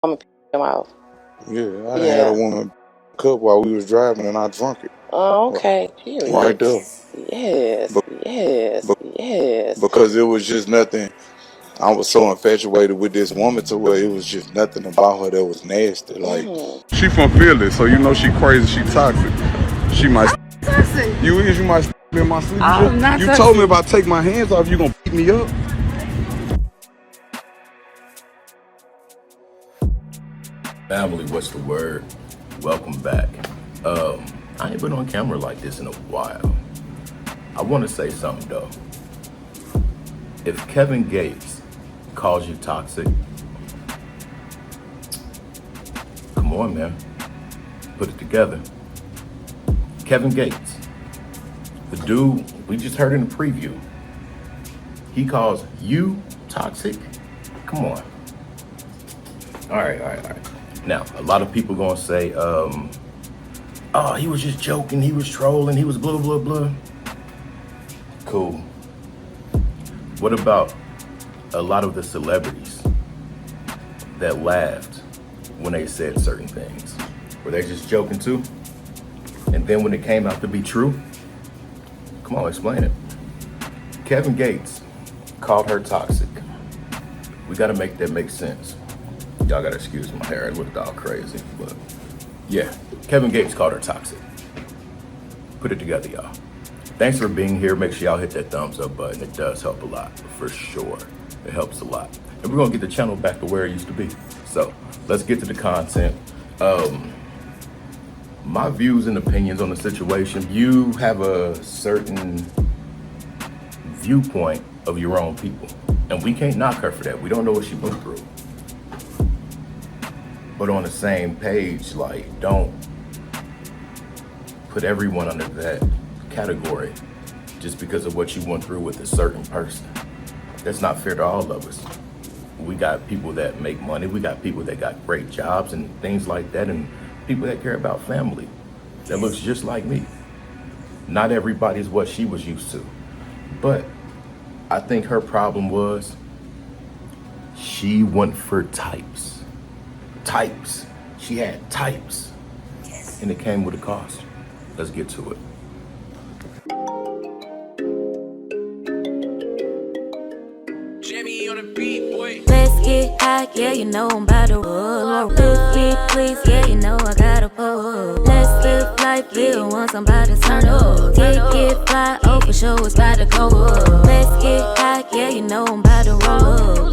I'm gonna pick him off. Yeah, I done had a woman cup while we was driving and I drunk it. Oh, okay. Period. Right there. Yes. Because it was just nothing. I was so infatuated with this woman to where it was just nothing about her that was nasty. Like, she from Philly, so you know she crazy, she toxic. She might toxic. You might in my sleep. You told me if I take my hands off, you gonna beat me up. Family, what's the word? Welcome back. I ain't been on camera like this in a while. I want to say something though. If Kevin Gates calls you toxic, come on, man. Put it together. Kevin Gates, the dude we just heard in the preview, he calls you toxic? Come on. All right. Now, a lot of people gonna say, oh, he was just joking, he was trolling, he was blah, blah, blah. Cool. What about a lot of the celebrities that laughed when they said certain things? Were they just joking too? And then when it came out to be true, come on, explain it. Kevin Gates called her toxic. We gotta make that make sense. Y'all gotta excuse my hair, it looked all crazy, but yeah, Kevin Gates called her toxic. Put it together, y'all. Thanks for being here. Make sure y'all hit that thumbs up button. It does help a lot, for sure. It helps a lot. And we're gonna get the channel back to where it used to be. So let's get to the content. My views and opinions on the situation, you have a certain viewpoint of your own people. And we can't knock her for that. We don't know what she went through. But on the same page, like, don't put everyone under that category just because of what you went through with a certain person. That's not fair to all of us. We got people that make money, we got people that got great jobs and things like that, and people that care about family that looks just like me. Not everybody's what she was used to. But I think her problem was she went for types. She had types. Yes. And it came with a cost. Let's get to it. Jenae on the beat, boy. Let's get high, yeah, you know I'm about to roll. Please, yeah, you know I gotta pull. Let's live life, live once, I'm about to turn up. Get fly, oh for sure, it's about to go up. Let's get high, yeah, you know I'm about to roll.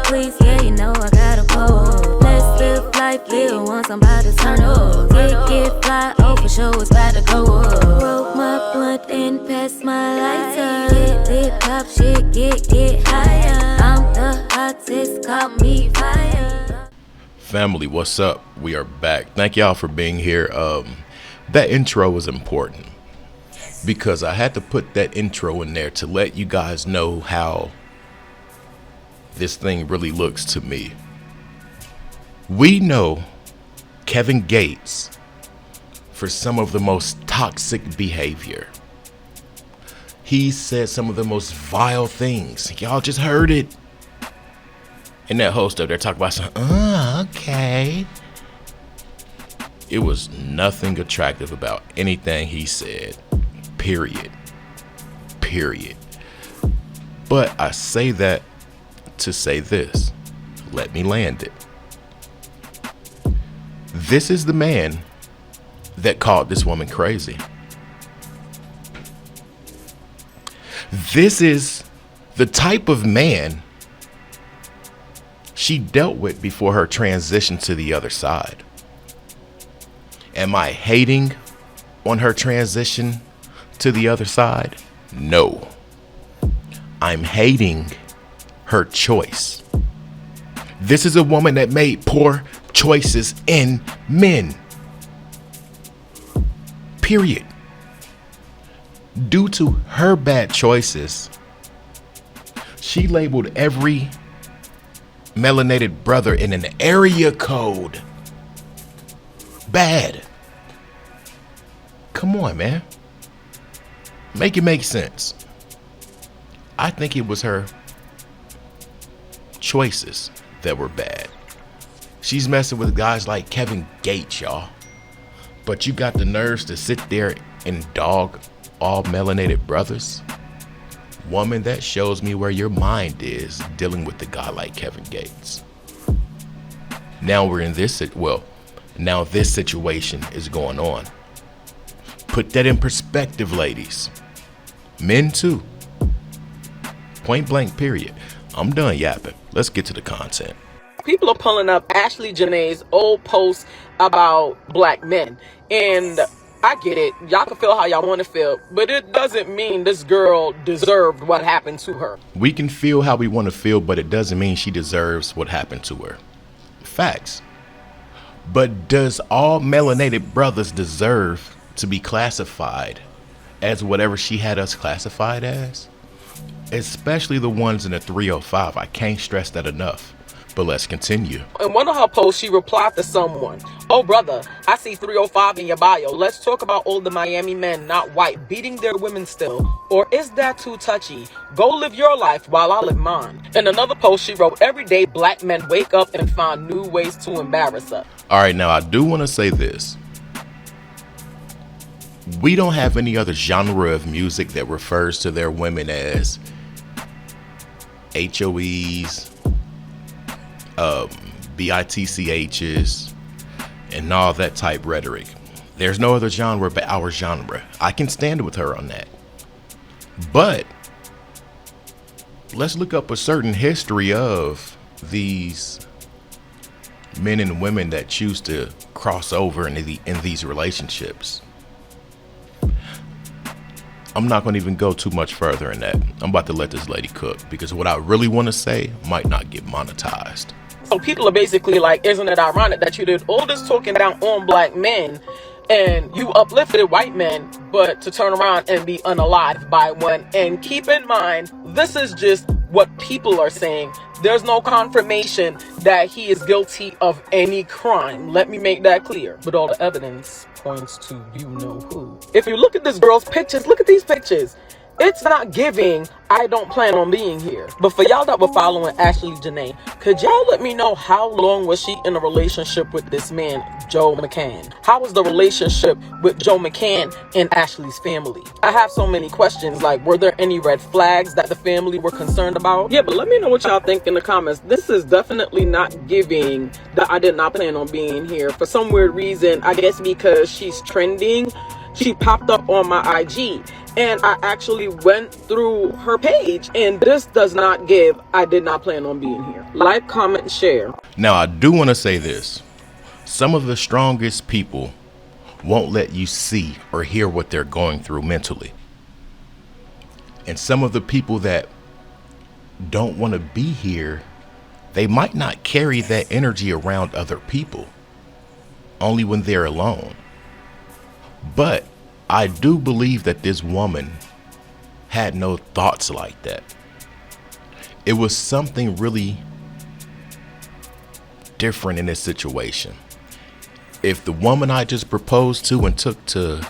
Please, yeah, you know I gotta pull. Let's live life, live once, I'm about to turn up. Get fly, oh for sure, it's about to go up. Roll my blunt and pass my lighter. Get pop shit, get higher. I'm the hottest, call me fire. Family, what's up? We are back. Thank y'all for being here. That intro was important because I had to put that intro in there to let you guys know how this thing really looks to me. We know Kevin Gates for some of the most toxic behavior. He said some of the most vile things. Y'all just heard it. And that host up there talking about some, okay. It was nothing attractive about anything he said. Period. But I say that to say this. Let me land it. This is the man that called this woman crazy. This is the type of man she dealt with before her transition to the other side. Am I hating on her transition to the other side? No. I'm hating her choice. This is a woman that made poor choices in men. Period. Due to her bad choices, she labeled every melanated brother in an area code bad. Come on, man. Make it make sense. I think it was her choices that were bad. She's messing with guys like Kevin Gates, y'all. But you got the nerves to sit there and dog all melanated brothers? Woman, that shows me where your mind is dealing with a guy like Kevin Gates. Now we're in this, now this situation is going on. Put that in perspective, ladies. Men too. Point blank, period. I'm done yapping. Let's get to the content. People are pulling up Ashlee Jenae's old posts about black men. And I get it. Y'all can feel how y'all want to feel. But it doesn't mean this girl deserved what happened to her. We can feel how we want to feel, but it doesn't mean she deserves what happened to her. Facts. But does all melanated brothers deserve to be classified as whatever she had us classified as? Especially the ones in the 305. I can't stress that enough. But let's continue. In one of her posts, she replied to someone, "Oh brother, I see 305 in your bio. Let's talk about all the Miami men, not white, beating their women still. Or is that too touchy? Go live your life while I live mine." In another post, she wrote, "Every day black men wake up and find new ways to embarrass us." All right, now I do want to say this. We don't have any other genre of music that refers to their women as HOEs, BITCHs, and all that type rhetoric. There's no other genre but our genre. I can stand with her on that. But let's look up a certain history of these men and women that choose to cross over in these relationships. I'm not going to even go too much further in that. I'm about to let this lady cook because what I really want to say might not get monetized. So people are basically like, isn't it ironic that you did all this talking down on black men and you uplifted white men, but to turn around and be unalived by one? And keep in mind, this is just what people are saying. There's no confirmation that he is guilty of any crime. Let me make that clear. But all the evidence points to you know who. If you look at this girl's pictures, look at these pictures. It's not giving, I don't plan on being here. But for y'all that were following Ashlee Jenae, could y'all let me know how long was she in a relationship with this man, Joe McCann? How was the relationship with Joe McCann and Ashlee's family? I have so many questions, like were there any red flags that the family were concerned about? Yeah, but let me know what y'all think in the comments. This is definitely not giving that I did not plan on being here. For some weird reason, I guess because she's trending, she popped up on my IG. And I actually went through her page, and this does not give, I did not plan on being here. Like, comment, share. Now, I do want to say this. Some of the strongest people won't let you see or hear what they're going through mentally. And some of the people that don't want to be here, they might not carry that energy around other people, only when they're alone. But I do believe that this woman had no thoughts like that. It was something really different in this situation. If the woman I just proposed to and took to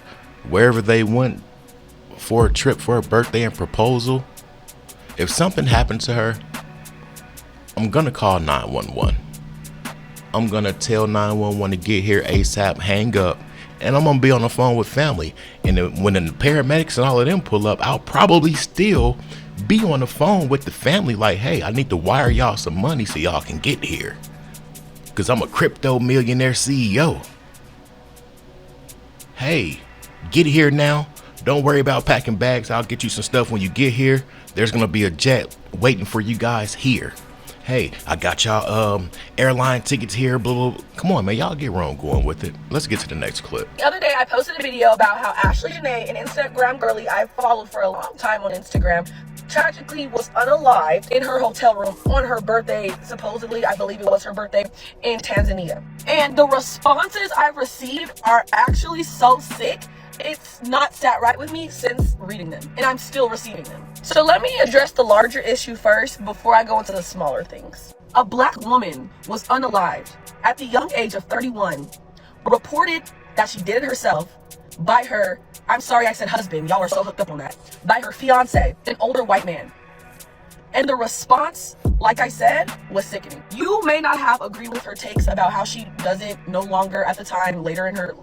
wherever they went for a trip for a birthday and proposal, if something happened to her, I'm gonna call 911. I'm gonna tell 911 to get here ASAP, hang up, and I'm gonna be on the phone with family. And then when the paramedics and all of them pull up, I'll probably still be on the phone with the family like, hey, I need to wire y'all some money so y'all can get here. Because I'm a crypto millionaire CEO. Hey, get here now. Don't worry about packing bags. I'll get you some stuff when you get here. There's gonna be a jet waiting for you guys here. Hey, I got y'all airline tickets here, blah, blah, blah. Come on, man, y'all get where I'm going with it. Let's get to the next clip. The other day, I posted a video about how Ashlee Jenae, an Instagram girly I followed for a long time on Instagram, tragically was unalived in her hotel room on her birthday, supposedly, I believe it was her birthday, in Tanzania. And the responses I've received are actually so sick. It's not sat right with me since reading them, and I'm still receiving them. So let me address the larger issue first before I go into the smaller things. A black woman was unalived at the young age of 31, reported that she did it herself by her, I'm sorry I said husband, y'all are so hooked up on that, by her fiance, an older white man. And the response, like I said, was sickening. You may not have agreed with her takes about how she doesn't no longer at the time, later in her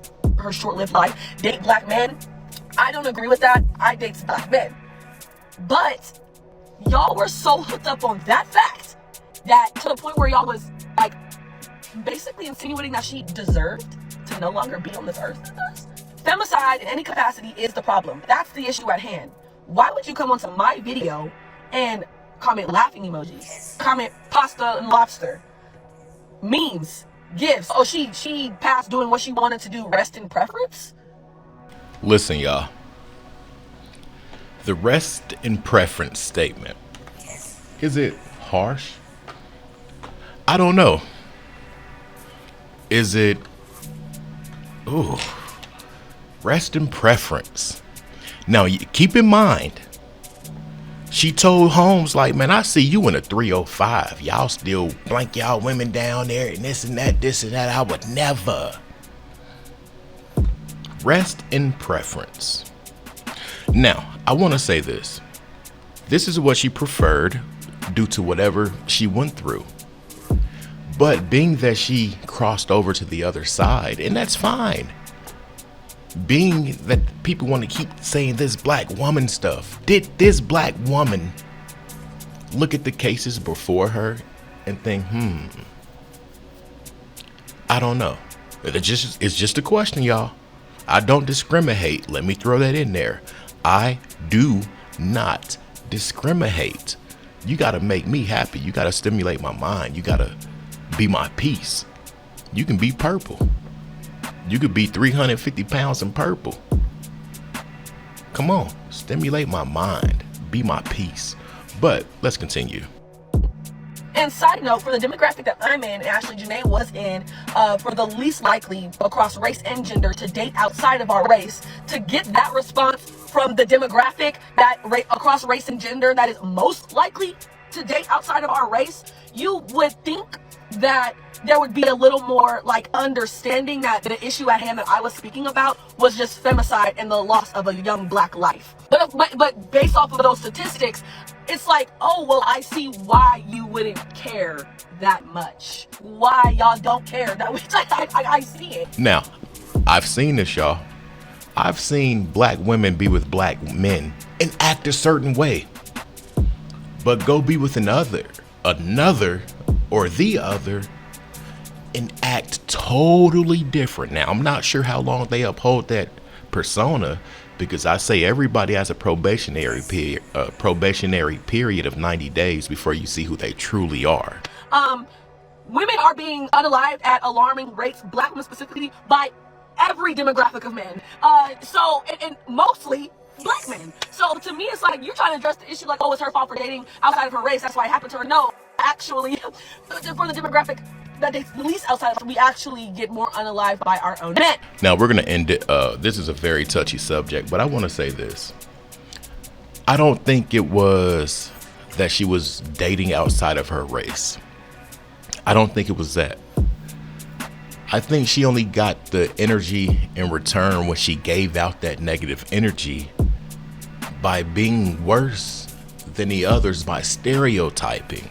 short-lived life, date black men. I don't agree with that. I date black men. But y'all were so hooked up on that fact that to the point where y'all was like basically insinuating that she deserved to no longer be on this earth with us. Femicide in any capacity is the problem. That's the issue at hand. Why would you come onto my video and comment laughing emojis, comment pasta and lobster, memes, gifts? Oh, she passed doing what she wanted to do, rest in preference? Listen, y'all. The rest in preference statement. Is it harsh? I don't know. Is it, ooh, rest in preference. Now, keep in mind, she told Holmes, like, man, I see you in a 305. Y'all still blank y'all women down there and this and that. I would never. Rest in preference. Now, I want to say this. This is what she preferred due to whatever she went through. But being that she crossed over to the other side, and that's fine. Being that people want to keep saying this black woman stuff. Did this black woman look at the cases before her and think, I don't know. It's just a question, y'all. I don't discriminate. Let me throw that in there. I do not discriminate. You got to make me happy. You got to stimulate my mind. You got to be my peace. You can be purple. You could be 350 pounds in purple. Come on, stimulate my mind. Be my peace. But let's continue. And side note, for the demographic that I'm in, and Ashlee Jenae was in, for the least likely across race and gender to date outside of our race, to get that response from the demographic that across race and gender that is most likely to date outside of our race, you would think that there would be a little more like understanding that the issue at hand that I was speaking about was just femicide and the loss of a young black life. But based off of those statistics, it's like, oh, well, I see why you wouldn't care that much. Why y'all don't care that much. I see it. Now, I've seen this, y'all. I've seen black women be with black men and act a certain way. But go be with another, or the other, and act totally different. Now, I'm not sure how long they uphold that persona, because I say everybody has a probationary period of 90 days before you see who they truly are. Women are being unalived at alarming rates, black women specifically, by every demographic of men. And mostly black men. So to me, it's like you're trying to address the issue like, oh, it's her fault for dating outside of her race. That's why it happened to her. No, actually, for the demographic that dates the least outside of us, we actually get more unalived by our own men. Now we're going to end it. This is a very touchy subject, but I want to say this. I don't think it was that she was dating outside of her race. I don't think it was that. I think she only got the energy in return when she gave out that negative energy by being worse than the others, by stereotyping.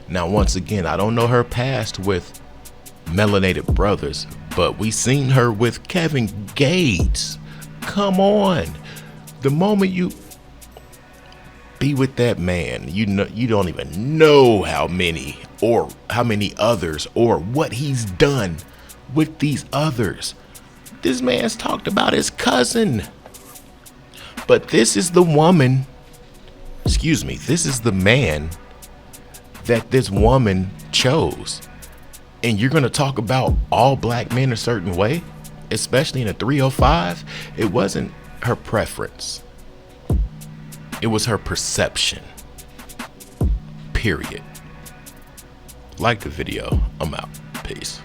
Now, once again, I don't know her past with melanated brothers, but we seen her with Kevin Gates. Come on. The moment you be with that man, you don't even know how many others or what he's done with these others. This man's talked about his cousin. But this is the woman, this is the man that this woman chose. And you're going to talk about all black men a certain way, especially in a 305? It wasn't her preference. It was her perception. Period. Like the video. I'm out. Peace.